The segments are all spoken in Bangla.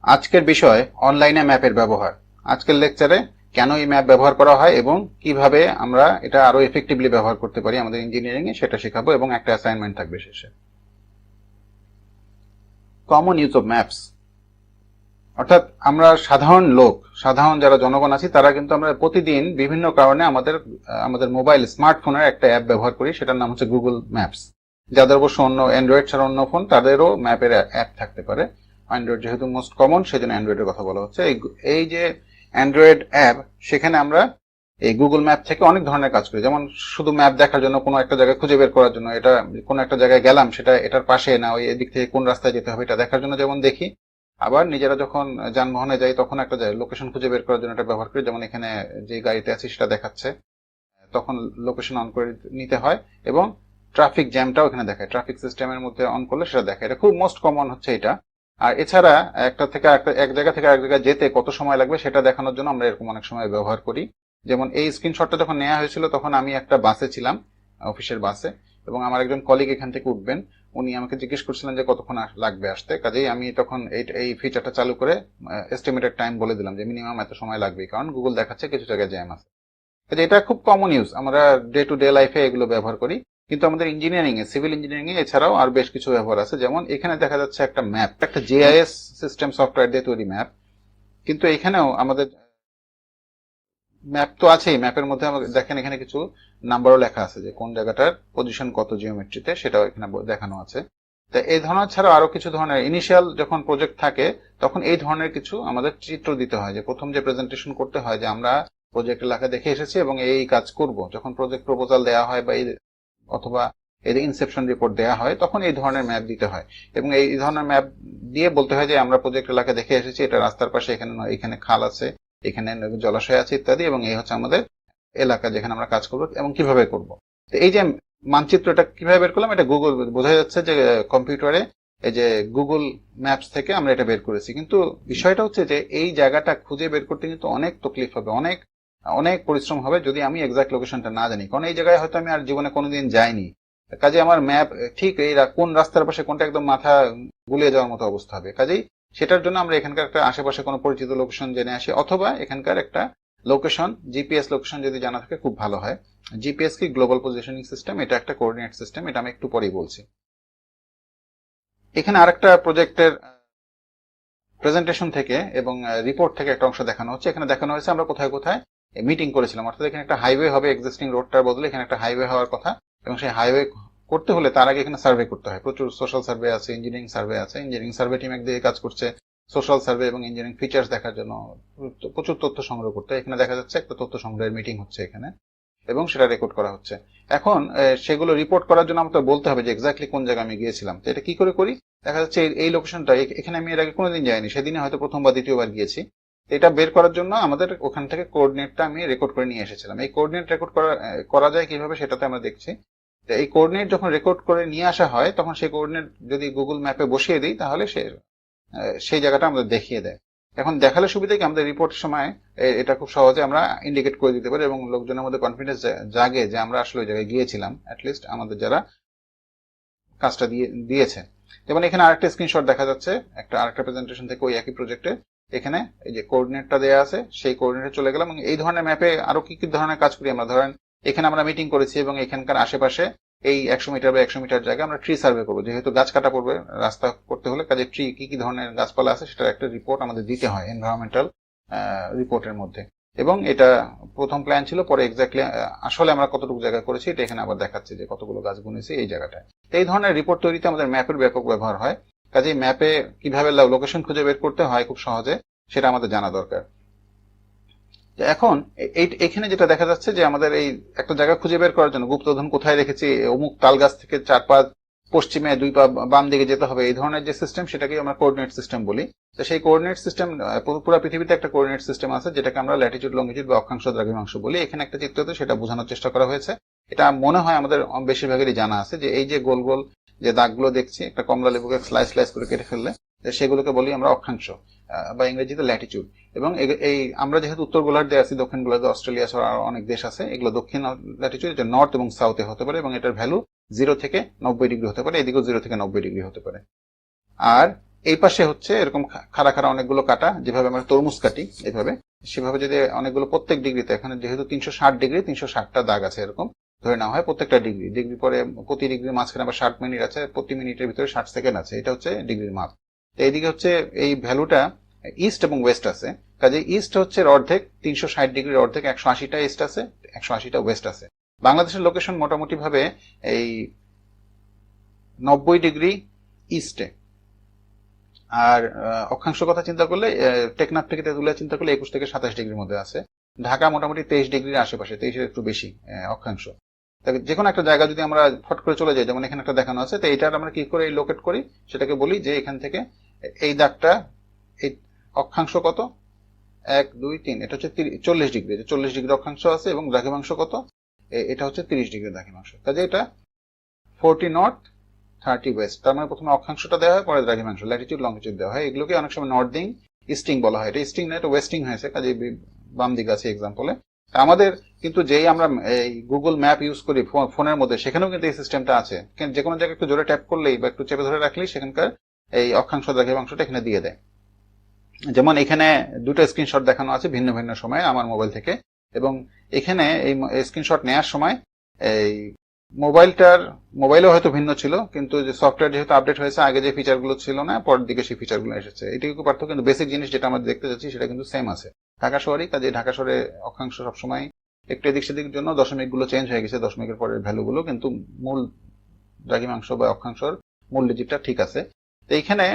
আজকের বিষয় অনলাইনে ম্যাপের ব্যবহার। আজকের লেকচারে কেন এই ম্যাপ ব্যবহার করা হয় এবং কিভাবে আমরা এটা আরো এফেক্টিভলি ব্যবহার করতে পারি আমাদের ইঞ্জিনিয়ারিং এ সেটা শেখাবো এবং একটা অ্যাসাইনমেন্ট থাকবে শেষে। কমন ইউজ অফ ম্যাপস, অর্থাৎ আমরা সাধারণ যারা জনগণ আছি তারা কিন্তু আমরা প্রতিদিন বিভিন্ন কারণে আমাদের মোবাইল স্মার্টফোনের একটা অ্যাপ ব্যবহার করি, সেটার নাম হচ্ছে গুগল ম্যাপস। যাদের অবশ্য অন্য অ্যান্ড্রয়েড ছাড়া অন্য ফোন তাদেরও ম্যাপের অ্যাপ থাকতে পারে। অ্যান্ড্রয়েড যেহেতু মোস্ট কমন সেজন্য অ্যান্ড্রয়েডের কথা বলা হচ্ছে। এই যে অ্যান্ড্রয়েড অ্যাপ, সেখানে আমরা এই গুগল ম্যাপ থেকে অনেক ধরনের কাজ করি। যেমন শুধু ম্যাপ দেখার জন্য, কোনো একটা জায়গায় খুঁজে বের করার জন্য, এটা কোনো একটা জায়গায় গেলাম সেটা এটার পাশে না ওই এদিক থেকে কোন রাস্তায় যেতে হবে এটা দেখার জন্য যেমন দেখি, আবার নিজেরা যখন যানবাহনে যাই তখন একটা লোকেশন খুঁজে বের করার জন্য এটা ব্যবহার করি। যেমন এখানে যে গাড়িতে আছি সেটা দেখাচ্ছে, তখন লোকেশন অন করে নিতে হয় এবং ট্রাফিক জ্যামটাও এখানে দেখায়, ট্রাফিক সিস্টেমের মধ্যে অন করলে সেটা দেখায়। এটা খুব মোস্ট কমন হচ্ছে এটা। আর এছাড়া এক জায়গা থেকে আরেক জায়গায় যেতে কত সময় লাগবে সেটা দেখানোর জন্য আমরা এরকম অনেক সময় ব্যবহার করি। যেমন এই স্ক্রিনশটটা যখন নেওয়া হয়েছিল তখন আমি একটা বাসে ছিলাম, অফিসের বাসে, এবং আমার একজন কলিগ এখান থেকে উঠবেন। উনি আমাকে জিজ্ঞেস করছিলেন যে কতক্ষণ লাগবে আসতে, কাজেই আমি তখন এই ফিচারটা চালু করে এস্টিমেটেড টাইম বলে দিলাম যে মিনিমাম এত সময় লাগবে, কারণ গুগল দেখাচ্ছে কিছু জায়গায় জ্যাম আছে। কাজে এটা খুব কমন ইউজ, আমরা ডে টু ডে লাইফে এগুলো ব্যবহার করি। কিন্তু আমাদের ইঞ্জিনিয়ারিং এ, সিভিল ইঞ্জিনিয়ারিং এ এছাড়াও আর বেশ কিছু ব্যবহার আছে। যেমন এখানে দেখা যাচ্ছে একটা ম্যাপ, একটা জিআইএস সিস্টেম সফটওয়্যার দিয়ে তৈরি ম্যাপ। কিন্তু এখানেও আমাদের ম্যাপ তো আছেই, ম্যাপের মধ্যে দেখেন এখানে কিছু নাম্বারও লেখা আছে যে কোন জায়গাটার পজিশন কত জিওমেট্রিতে, সেটাও এখানে দেখানো আছে। তা এই ধরনের ছাড়াও আরো কিছু ধরনের ইনিশিয়াল যখন প্রজেক্ট থাকে তখন এই ধরনের কিছু আমাদের চিত্র দিতে হয়, যে প্রথম যে প্রেজেন্টেশন করতে হয় যে আমরা প্রজেক্ট এলাকা দেখে এসেছি এবং এই কাজ করব। যখন প্রজেক্ট প্রপোজাল দেওয়া হয় বা অথবা এর ইনসেপশন রিপোর্ট দেওয়া হয় তখন এই ধরনের ম্যাপ দিতে হয় এবং এই ধরনের ম্যাপ দিয়ে বলতে হয় যে আমরা প্রজেক্ট এলাকা দেখে এসেছি, এটা রাস্তার পাশে, এখানে খাল আছে, এখানে জলাশয় আছে ইত্যাদি, এবং এই হচ্ছে আমাদের এলাকা যেখানে আমরা কাজ করবো এবং কিভাবে করব। তো এই যে মানচিত্রটা কিভাবে বের করলাম, এটা গুগল, বোঝা যাচ্ছে যে কম্পিউটারে এই যে গুগল ম্যাপস থেকে আমরা এটা বের করেছি। কিন্তু বিষয়টা হচ্ছে যে এই জায়গাটা খুঁজে বের করতে কিন্তু অনেক তকলিফ হবে, অনেক অনেক পরিশ্রম হবে যদি আমি এক্সাক্ট লোকেশনটা না জানি, কারণ এই জায়গায় হয়তো আমি আর জীবনে কোনোদিন যাইনি। কাজে আমার ম্যাপ ঠিক এই কোন রাস্তার পাশে কোনটা একদম মাথা গুলিয়ে যাওয়ার মতো অবস্থা হবে। কাজেই সেটার জন্য আমরা এখানকার একটা আশেপাশে কোনো পরিচিত লোকেশন জেনে আসি, অথবা এখানকার একটা লোকেশন, জিপিএস লোকেশন যদি জানা থাকে খুব ভালো হয়। জিপিএস কি, গ্লোবাল পজিশনিং সিস্টেম, এটা একটা কোঅর্ডিনেট সিস্টেম, এটা আমি একটু পরেই বলছি। এখানে আরেকটা প্রজেক্টের প্রেজেন্টেশন থেকে এবং রিপোর্ট থেকে একটা অংশ দেখানো হচ্ছে। এখানে দেখানো হয়েছে আমরা কোথায় কোথায় মিটিং করেছিলাম, অর্থাৎ এখানে একটা হাইওয়ে হবে, এক্সিস্টিং রোডটার বদলে এখানে একটা হাইওয়ে হওয়ার কথা, এবং সেই হাইওয়ে করতে হলে তার আগে এখানে সার্ভে করতে হয়। প্রচুর সোশ্যাল সার্ভে আছে, ইঞ্জিনিয়ারিং সার্ভে আছে, ইঞ্জিনিয়ারিং সার্ভে টিম একদিকে কাজ করছে সোশ্যাল সার্ভে এবং ইঞ্জিনিয়ারিং ফিচার্স দেখার জন্য প্রচুর তথ্য সংগ্রহ করতে। এখানে দেখা যাচ্ছে একটা তথ্য সংগ্রহের মিটিং হচ্ছে এখানে এবং সেটা রেকর্ড করা হচ্ছে। এখন সেগুলো রিপোর্ট করার জন্য আমাকে বলতে হবে যে এক্স্যাক্টলি কোন জায়গায় আমি গিয়েছিলাম। তো এটা কি করে করি, দেখা যাচ্ছে এই লোকেশনটা, এখানে আমি এর আগে কোনোদিন যাইনি, সেদিনে হয়তো প্রথম বা দ্বিতীয়বার গিয়েছি। এটা বের করার জন্য আমাদের ওখান থেকে কোঅর্ডিনেটটা আমি রেকর্ড করে নিয়ে এসেছিলাম। এই কোঅর্ডিনেট রেকর্ড করা যায় কিভাবে সেটাতে আমরা দেখছি। তো এই কোঅর্ডিনেট যখন রেকর্ড করে নিয়ে আসা হয় তখন সেই কোঅর্ডিনেট যদি গুগল ম্যাপে বসিয়ে দিই তাহলে সেই জায়গাটা আমাদের দেখিয়ে দেয়। এখন দেখালে সুবিধা কি, আমাদের রিপোর্টের সময় এটা খুব সহজে আমরা ইন্ডিকেট করে দিতে পারি এবং লোকজনের মধ্যে কনফিডেন্স জাগে যে আমরা আসলে ওই জায়গায় গিয়েছিলাম, অ্যাটলিস্ট আমাদের যারা কাজটা দিয়েছে। যেমন এখানে আরেকটা স্ক্রিনশট দেখা যাচ্ছে আরেকটা প্রেজেন্টেশন থেকে ওই একই প্রজেক্টে। এখানে এই যে কোঅর্ডিনেটটা দেওয়া আছে সেই কোঅর্ডিনেটে চলে গেলাম এবং এই ধরনের ম্যাপে আরো কি কি ধরনের কাজ করি আমরা। ধরেন এখানে আমরা মিটিং করেছি এবং এখানকার আশেপাশে এই 100 মিটার বা 100 মিটার জায়গা আমরা ট্রি সার্ভে করবো, যেহেতু গাছ কাটা পড়বে রাস্তা করতে হলে, কাজে ট্রি কি কি ধরনের গাছপালা আছে সেটার একটা রিপোর্ট আমাদের দিতে হয় এনভায়রনমেন্টাল রিপোর্টের মধ্যে। এবং এটা প্রথম প্ল্যান ছিল, পরে এক্স্যাক্টলি আসলে আমরা কতটুকু জায়গা করেছি এটা এখানে আবার দেখাচ্ছে যে কতগুলো গাছ গুনেছি এই জায়গাটায়। এই ধরনের রিপোর্ট তৈরিতে আমাদের ম্যাপের ব্যাপক ব্যবহার হয়। কাজে ম্যাপে কিভাবে লোকেশন খুঁজে বের করতে হয় খুব সহজে সেটা আমাদের জানা দরকার। এখন এখানে যেটা দেখা যাচ্ছে যে আমাদের এই একটা জায়গা খুঁজে বের করার জন্য গুপ্তধন কোথায় রেখেছি, অমুক তাল গাছ থেকে 4 পা পশ্চিমে 2 পা বাম দিকে যেতে হবে, এই ধরনের যে সিস্টেম সেটাকে আমরা কোঅর্ডিনেট সিস্টেম বলি। তো সেই কোঅর্ডিনেট সিস্টেম, পুরো পৃথিবীতে একটা কোঅর্ডিনেট সিস্টেম আছে যেটাকে আমরা ল্যাটিটিউড, লঙ্গিটিউড বা অক্ষাংশ, দ্রাঘিমাংশ বলি। এখানে একটা চিত্রতে সেটা বোঝানোর চেষ্টা করা হয়েছে। এটা মনে হয় আমাদের বেশিরভাগেরই জানা আছে যে এই যে গোল গোল যে দাগগুলো দেখছি, একটা কমলা লেবুকে স্লাইস স্লাইস করে কেটে ফেললে সেগুলোকে বলি আমরা অক্ষাংশ বা ইংরেজিতে ল্যাটিটিউড। এবং এই আমরা যেহেতু উত্তর গোলার্ধে আছি, দক্ষিণ গোলার্ধে অস্ট্রেলিয়া ছাড়া আরো অনেক দেশ আছে, এগুলো দক্ষিণ ল্যাটিটিউড, এটা নর্থ এবং সাউথে হতে পারে এবং এটার ভ্যালু 0 থেকে 90 ডিগ্রি হতে পারে, এদিকেও 0 থেকে 90 ডিগ্রি হতে পারে। আর এই পাশে হচ্ছে এরকম খাড়া খাড়া অনেকগুলো কাটা, যেভাবে আমরা তরমুজ কাটি এইভাবে, সেভাবে যদি অনেকগুলো প্রত্যেক ডিগ্রিতে, এখানে যেহেতু 360 ডিগ্রি 360টা দাগ আছে এরকম ধরে নেওয়া হয়, প্রত্যেকটা ডিগ্রি ডিগ্রি পরে প্রতি ডিগ্রির মাঝখানে আবার 60 মিনিট আছে, প্রতি মিনিটের ভিতরে 60 সেকেন্ড আছে, এটা হচ্ছে ডিগ্রির মাপ। তো এইদিকে হচ্ছে এই ভ্যালুটা ইস্ট এবং ওয়েস্ট আছে, কাজে ইস্ট হচ্ছে অর্ধেক, 360 ডিগ্রির অর্ধেক 180টা ইস্ট আছে, 180টা ওয়েস্ট আছে। বাংলাদেশের লোকেশন মোটামুটি ভাবে এই 90 ডিগ্রি ইস্টে, আর অক্ষাংশ কথা চিন্তা করলে টেকনাফ থেকে তেঁতুলিয়া চিন্তা করলে 21 থেকে 27 ডিগ্রির মধ্যে আছে। ঢাকা মোটামুটি 23 ডিগ্রির আশেপাশে, 23-এর একটু বেশি অক্ষাংশ। যে কোনো একটা জায়গা যদি আমরা ফট করে চলে যাই, যেমন এখানে একটা দেখানো আছে, তো এইটার আমরা কি করে লোকেট করি, সেটাকে বলি যে এখান থেকে এই দাগটা, এই অক্ষাংশ কত, 1 2 3, এটা হচ্ছে 40 ডিগ্রি, 40 ডিগ্রি অক্ষাংশ আছে, এবং দ্রাঘিমাংশ কত, এটা হচ্ছে 30 ডিগ্রি দ্রাঘিমাংশ। কাজে এটা 40 নর্থ 30 ওয়েস্ট, তার মানে প্রথমে অক্ষাংশটা দেওয়া হয়, পরে দ্রাঘিমাংশ, ল্যাটিটিউড লঙ্গিটিউড দেওয়া হয়। এগুলোকে অনেক সময় নর্দিং ইস্টিং বলা হয়। এটা ইস্টিং না, এটা ওয়েস্টিং হয়েছে, কাজে বাম দিকে আছে এক্সাম্পলে। আমাদের কিন্তু যেই আমরা এই গুগল ম্যাপ ইউজ করি ফোনের মধ্যে, সেখানেও কিন্তু এই সিস্টেমটা আছে। যে কোনো জায়গায় একটু জোরে ট্যাপ করলেই বা একটু চেপে ধরে রাখলেই সেখানকার এই অক্ষাংশ দ্রাঘিমাংশটা এখানে দিয়ে দেয়। যেমন এখানে দুটো স্ক্রিনশট দেখানো আছে ভিন্ন ভিন্ন সময়ে আমার মোবাইল থেকে, এবং এখানে এই স্ক্রিনশট নেওয়ার সময় এই মোবাইলেও হয়তো ভিন্ন ছিল, কিন্তু যে সফটওয়্যার যেহেতু আপডেট হয়েছে, আগে যে ফিচারগুলো ছিল না, পরের দিকে সেই ফিচারগুলো এসেছে। এটুকু পার্থক্য, কিন্তু বেসিক জিনিস যেটা আমরা দেখতে যাচ্ছি সেটা কিন্তু সেম আছে। ঢাকা শহরই, কাজে ঢাকা শহরে অক্ষাংশ সবসময় একটু এদিক সেদিকের জন্য দশমিকগুলো চেঞ্জ হয়ে গেছে, দশমিকের পরের ভ্যালুগুলো, কিন্তু মূল দ্রাঘিমাংশ বা অক্ষাংশর মূল ডিজিটটা ঠিক আছে। তো এইখানে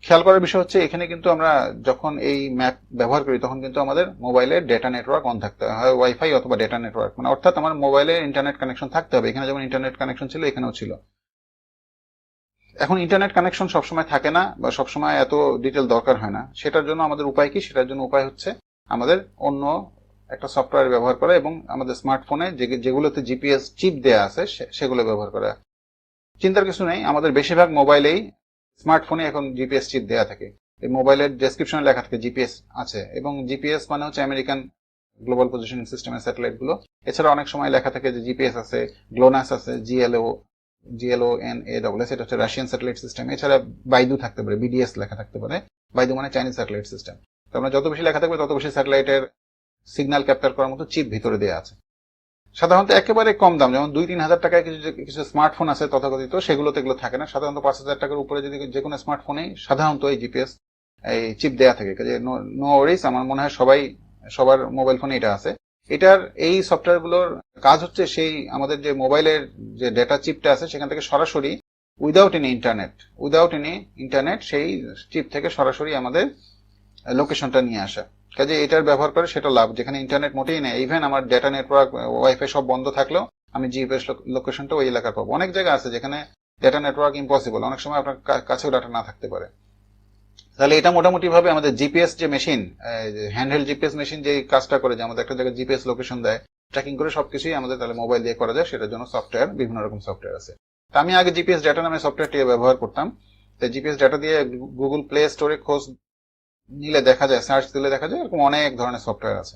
খেয়াল করার বিষয় হচ্ছে, এখানে কিন্তু আমরা যখন এই ম্যাপ ব্যবহার করি তখন কিন্তু আমাদের মোবাইলের ডেটা নেটওয়ার্ক অন থাকতে হয়, ওয়াইফাই অথবা ডেটা নেটওয়ার্ক, মানে অর্থাৎ আমার মোবাইলে ইন্টারনেট কানেকশন থাকতে হবে। এখানে যেমন ইন্টারনেট কানেকশন ছিল, এখানেও ছিল। এখন ইন্টারনেট কানেকশন সবসময় থাকে না, বা সবসময় এত ডিটেল দরকার হয় না। সেটার জন্য আমাদের উপায় কি? সেটার জন্য উপায় হচ্ছে আমাদের অন্য একটা সফটওয়্যার ব্যবহার করা, এবং আমাদের স্মার্টফোনে যেগুলোতে জিপিএস চিপ দেয়া আছে সেগুলো ব্যবহার করা। চিন্তার কিছু নেই, আমাদের বেশিরভাগ মোবাইলেই, স্মার্টফোনে এখন জিপিএস চিপ দেয়া থাকে। এই মোবাইলের ডেসক্রিপশনে লেখা থাকে জিপিএস আছে, এবং জিপিএস মানে হচ্ছে আমেরিকান গ্লোবাল পজিশনিং সিস্টেমের স্যাটেলাইট গুলো। এছাড়া অনেক সময় লেখা থাকে যে জিপিএস আছে, গ্লোনাস আছে, GLONASS, এটা হচ্ছে রাশিয়ান স্যাটেলাইট সিস্টেম। এছাড়া বাইদু থাকতে পারে, বিডিএস লেখা থাকতে পারে। বাইদু মানে চাইনিজ স্যাটেলাইট সিস্টেম। তার যত বেশি লেখা থাকবে তত বেশি স্যাটেলাইটের সিগন্যাল ক্যাপচার করার মতো চিপ ভিতরে দেওয়া আছে। সাধারণত একেবারে কম দাম, যেমন 2-3 হাজার টাকায় কিছু স্মার্টফোন আছে তথাকথিত, সেগুলোতে এগুলো থাকে না। সাধারণত 5,000 টাকার উপরে যদি যে কোনো স্মার্টফোনেই সাধারণত এই জিপিএস এই চিপ দেয়া থাকে। কাজে নো ওয়ারিস, আমার মনে হয় সবার মোবাইল ফোনে এটা আছে। এটার এই সফটওয়্যার গুলোর কাজ হচ্ছে সেই আমাদের যে মোবাইলের যে ডেটা চিপটা আছে সেখান থেকে সরাসরি উইদাউট এনি ইন্টারনেট সেই চিপ থেকে সরাসরি আমাদের লোকেশনটা নিয়ে আসা। কাজে এটার ব্যবহার করে সেটা লাভ, যেখানে ইন্টারনেট মোটেই নেই। ইভেন আমার ডেটা নেটওয়ার্ক, ওয়াইফাই সব বন্ধ থাকলেও আমি জিপিএস লোকেশনটা ওই এলাকার পাবো। অনেক জায়গা আছে যেখানে ডেটা নেটওয়ার্ক ইম্পসিবল, অনেক সময় আপনার কাছেও ডাটা না থাকতে পারে। তাহলে এটা মোটামুটি ভাবে আমাদের জিপিএস যে মেশিন, হ্যান্ডহেল্ড জিপিএস মেশিন যে কাজটা করে, যে আমাদের একটা জায়গায় জিপিএস লোকেশন দেয়, ট্র্যাকিং করে সবকিছুই আমাদের তাহলে মোবাইল দিয়ে করা যায়। সেটার জন্য সফটওয়্যার, বিভিন্ন রকম সফটওয়্যার আছে। তা আমি আগে জিপিএস ডাটা নামে সফটওয়্যারটি ব্যবহার করতাম। তো জিপিএস ডাটা দিয়ে গুগল প্লে স্টোরে খোঁজ নিলে দেখা যায়, সার্চ দিলে দেখা যায় এরকম অনেক ধরনের সফটওয়্যার আছে।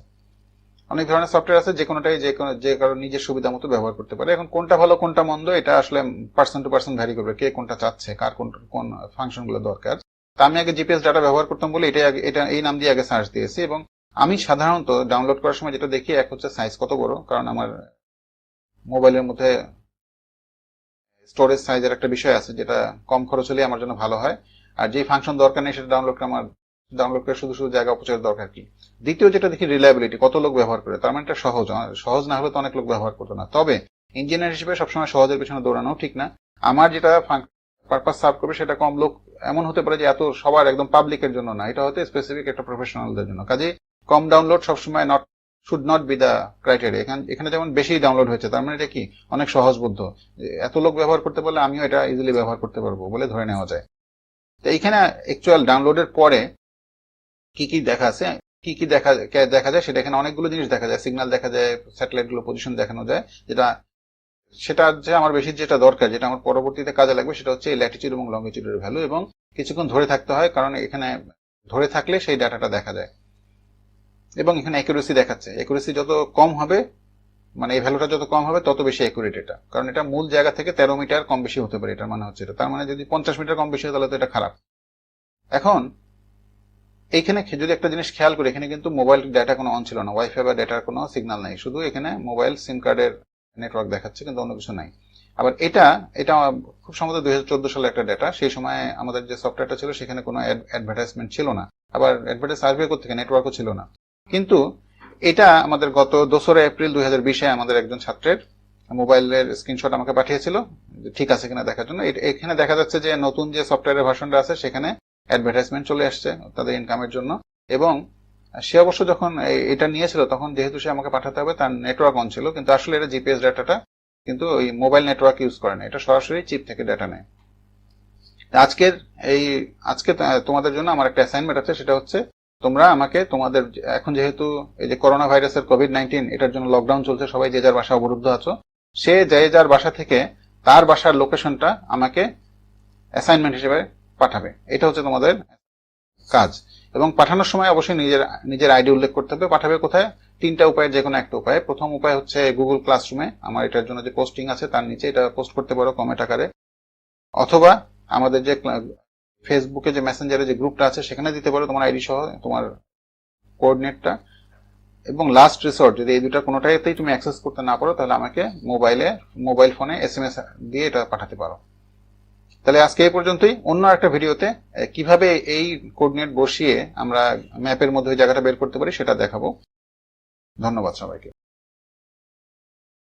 অনেক ধরনের সফটওয়্যার আছে, যে কোনোটাই যে কারো নিজের সুবিধা মতো ব্যবহার করতে পারে। এখন কোনটা ভালো কোনটা মন্দ এটা আসলে পার্সন টু পার্সন ভ্যারি করবে, কে কোনটা চাচ্ছে, কার কোন ফাংশন গুলো দরকার। তা আমি আগে জিপিএস ডাটা ব্যবহার করতাম বলে এটা এই নাম দিয়ে আগে সার্চ দিয়েছি। এবং আমি সাধারণত ডাউনলোড করার সময় যেটা দেখি, এক হচ্ছে সাইজ কত বড়, কারণ আমার মোবাইলের মধ্যে স্টোরেজ সাইজের একটা বিষয় আছে, যেটা কম খরচ হলে আমার জন্য ভালো হয়। আর যে ফাংশন দরকার নেই সেটা ডাউনলোড করে শুধু জায়গা অপচয়ের দরকার কি। দ্বিতীয় যেটা দেখি, রিলায়েবিলিটি, কত লোক ব্যবহার করে। তার মানে এটা সহজ না হলে তো অনেক লোক ব্যবহার করতো না। তবে ইঞ্জিনিয়ার হিসেবে সবসময় সহজের পেছনে দৌড়ানো ঠিক না। আমার যেটা পারপাস সার্ভ করবে সেটা কম লোক, এমন হতে পারে যে এত সবার একদম পাবলিকের জন্য না, এটা হয়তো স্পেসিফিক একটা প্রফেশনালদের জন্য। কাজে কম ডাউনলোড সবসময় should not be the criteria. এখানে যেমন বেশি ডাউনলোড হয়েছে, তার মানে এটা কি অনেক সহজবোধ্য, এত লোক ব্যবহার করতে পারলে আমিও এটা ইজিলি ব্যবহার করতে পারবো বলে ধরে নেওয়া যায়। তো এইখানে অ্যাকচুয়াল ডাউনলোডের পরে কি কি দেখা যায় সেটা, এখানে অনেকগুলো জিনিস দেখা যায়। সিগন্যাল দেখা যায়, স্যাটেলাইট গুলো পজিশন দেখানো যায়। সেটা যে আমার বেশি যেটা দরকার, যেটা আমার পরবর্তীতে কাজে লাগবে, সেটা হচ্ছে ল্যাটিটিউড এবং লঙ্গিটিউডের ভ্যালু, এবং কিছুক্ষণ ধরে থাকতে হয়, কারণ এখানে ধরে থাকলে সেই ডাটাটা দেখা যায়। এবং এখানে অ্যাকুরেসি দেখাচ্ছে, অ্যাকুরেসি যত কম হবে মানে এই ভ্যালুটা যত কম হবে তত বেশি অ্যাকুরেট এটা, কারণ এটা মূল জায়গা থেকে 13 মিটার কম বেশি হতে পারে, এটার মানে হচ্ছে এটা। তার মানে যদি 50 মিটার কম বেশি হয় তাহলে তো এটা খারাপ। এখন এইখানে যদি একটা জিনিস খেয়াল করি, এখানে কিন্তু মোবাইল ডাটা কোনো অন ছিল না, ওয়াইফাই বা ডেটার কোনো সিগন্যাল নাই, শুধু এখানে মোবাইল সিম কার্ডের নেটওয়ার্ক দেখাচ্ছে, কিন্তু অন্য কিছু নাই। আবার এটা এটা খুব সম্ভবত 2014 সালে একটা ডেটা, সেই সময় আমাদের যে সফটওয়্যারটা ছিল সেখানে কোনো অ্যাডভার্টাইজমেন্ট ছিল না, আবার অ্যাডভার্টাইজ সার্ভে করতে নেটওয়ার্কও ছিল না। কিন্তু এটা আমাদের গত 2 এপ্রিল 2020-এ আমাদের একজন ছাত্রের মোবাইলের স্ক্রিনশট আমাকে পাঠিয়েছিল, ঠিক আছে কিনা দেখার জন্য। এখানে দেখা যাচ্ছে যে নতুন যে সফটওয়্যারের ভার্সনটা আছে সেখানে অ্যাডভার্টাইজমেন্ট চলে আসছে তাদের ইনকামের জন্য। এবং সে অবশ্য যখন এটা নিয়েছিল তখন যেহেতু সে আমাকে পাঠাতে হবে তার নেটওয়ার্ক অন ছিল, কিন্তু আসলে এটা জিপিএস ডাটাটা কিন্তু ওই মোবাইল নেটওয়ার্ক ইউজ করে না, এটা সরাসরি চিপ থেকে ডাটা নেয়। আজকে তোমাদের জন্য আমার একটা অ্যাসাইনমেন্ট আছে, সেটা হচ্ছে তোমরা আমাকে তোমাদের এখন যেহেতু এই যে করোনা ভাইরাসের কোভিড-19 এটার জন্য লকডাউন চলছে, সবাই যে যার বাসা অবরুদ্ধ আছো, সে যে যার বাসা থেকে তার বাসার লোকেশনটা আমাকে অ্যাসাইনমেন্ট হিসেবে পাঠাবে। এটা হচ্ছে তোমাদের কাজ। এবং পাঠানোর সময় অবশ্যই নিজের আইডি উল্লেখ করতে হবে। পাঠাবে কোথায়? 3টা উপায়ের যে কোনো একটা উপায়। প্রথম উপায় হচ্ছে গুগল ক্লাসরুমে, আমার এটার জন্য যে পোস্টিং আছে তার নিচে এটা পোস্ট করতে পারো কমেন্ট আকারে, অথবা আমাদের যে ফেসবুকে যে মেসেঞ্জারে যে গ্রুপটা আছে সেখানে দিতে পারো তোমার আইডি সহ তোমার কোঅর্ডিনেটটা। এবং লাস্ট রিসোর্ট, যদি এই দুটা কোনোটাতেই তুমি অ্যাক্সেস করতে না পারো তাহলে আমাকে মোবাইল ফোনে এসএমএস দিয়ে এটা পাঠাতে পারো। তাহলে আজকে এই পর্যন্তই। অন্য একটা ভিডিওতে কিভাবে এই কোঅর্ডিনেট বসিয়ে আমরা ম্যাপের মধ্যে ওই জায়গাটা বের করতে পারি সেটা দেখাবো। ধন্যবাদ সবাইকে।